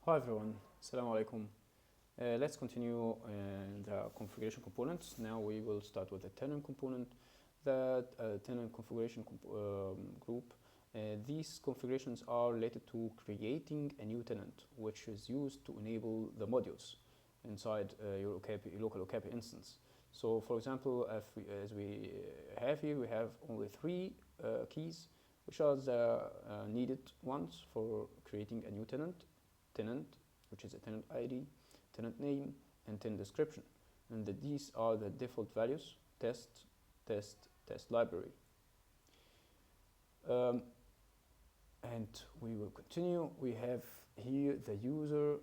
Hi everyone, Assalamu alaikum. Let's continue the configuration components. Now we will start with the tenant component, the tenant configuration group. These configurations are related to creating a new tenant, which is used to enable the modules inside your local Okapi instance. So, for example, as we have here, we have only three keys, which are the needed ones for creating a new tenant, which is a tenant ID, tenant name, and tenant description. And these are the default values: test, test library. And we will continue. We have here the user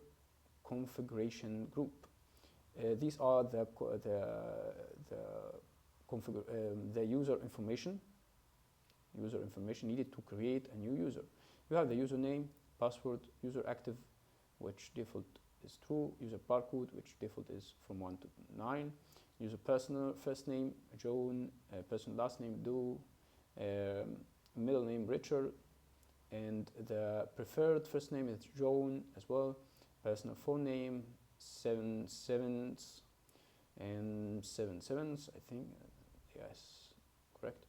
configuration group. These are the user information needed to create a new user. You have the username, password, user active, which default is true, user barcode, which default is from 1 to 9, user personal first name John, personal last name Doe, middle name Richard, and the preferred first name is John as well, personal phone name 7 sevens and 7 sevens, I think, yes, correct,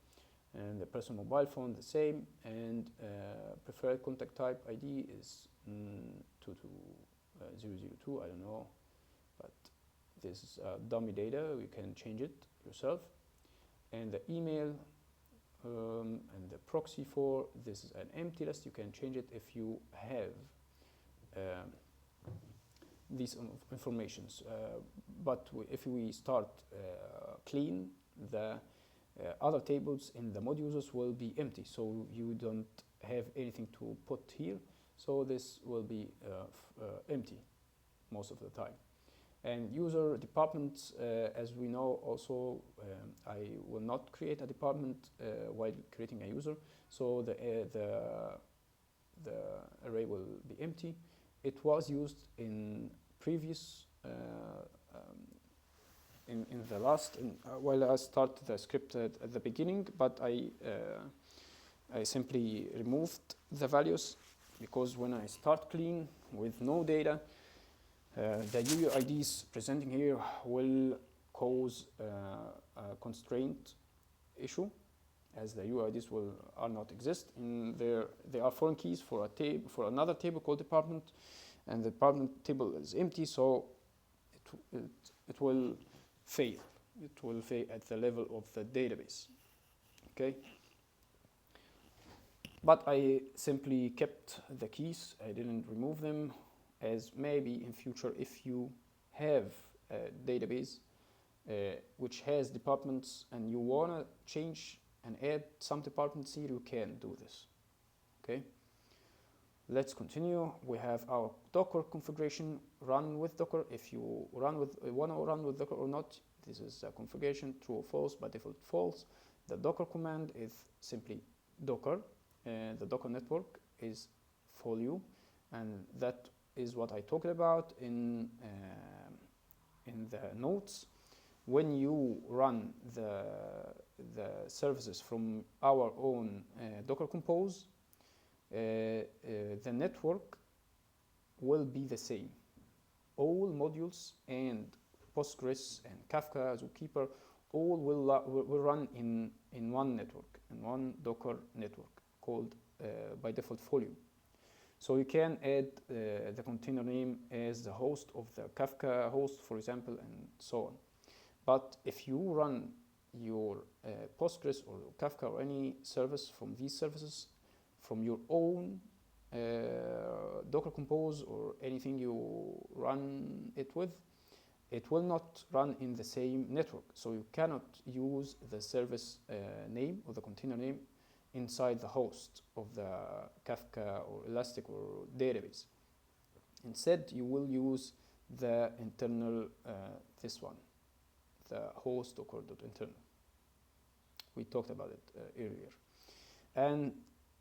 and the personal mobile phone the same, and preferred contact type ID is 22002, I don't know, but this is dummy data, you can change it yourself, and the email and the proxy for this is an empty list. You can change it if you have these informations, but if we start clean, the other tables in the mod users will be empty, so you don't have anything to put here, so this will be empty most of the time. And user departments, as we know also, I will not create a department while creating a user, so the array will be empty. It was used in previous in the last while I started the script at the beginning, but I simply removed the values because when I start clean with no data, the UUIDs presenting here will cause a constraint issue, as the UUIDs are not exist in there. They are foreign keys for another table called department, and the department table is empty, so it will fail. It will fail at the level of the database. Okay. But I simply kept the keys. I didn't remove them, as maybe in future, if you have a database which has departments and you want to change and add some departments here, you can do this. Okay. Let's continue. We have our Docker configuration, run with Docker. If you want to run with Docker or not, this is a configuration, true or false, by default false. The Docker command is simply Docker. The Docker network is Folio, and that is what I talked about in the notes. When you run the services from our own Docker Compose, the network will be the same. All modules and Postgres and Kafka, Zookeeper, all will run in one network, in one Docker network called by default Folio. So you can add the container name as the host of the Kafka host, for example, and so on. But if you run your Postgres or Kafka or any service from these services from your own Docker Compose or anything you run it with, it will not run in the same network. So you cannot use the service name or the container name inside the host of the Kafka or Elastic or database. Instead, you will use the internal, this one, the host docker.internal. We talked about it earlier. And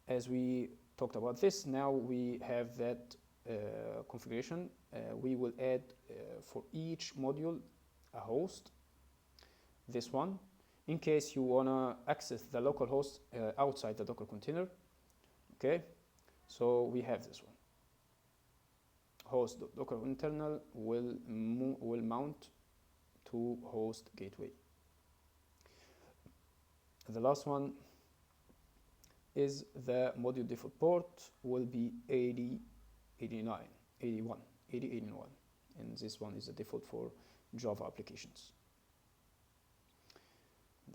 as we talked about this, now we have that configuration. We will add for each module a host, this one, in case you want to access the local host outside the Docker container. Okay, so we have this one. host.docker internal will mount to host gateway. The last one is the module default port will be 80, 89, 81, 80, 81, and this one is the default for Java applications.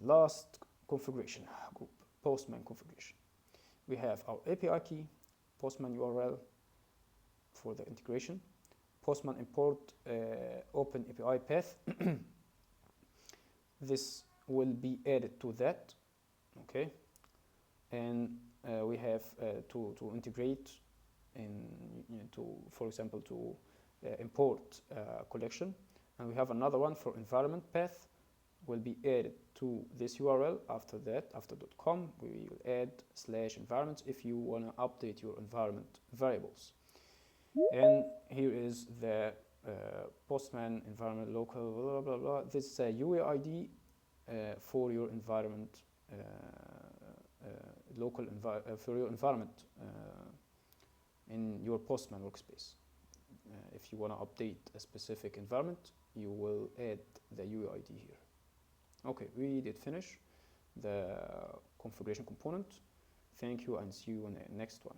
Last configuration group, Postman configuration. We have our API key, Postman URL for the integration, Postman import open API path. This will be added to that, okay? And we have to integrate in, for example, to import collection. And we have another one for environment path will be added to this URL. After that, after .com, we will add /environments if you want to update your environment variables. And here is the Postman environment local, blah, blah, blah. This is a UID for your environment, for your environment in your Postman workspace. If you want to update a specific environment, you will add the UID here. Okay, we did finish the configuration component. Thank you and see you in the next one.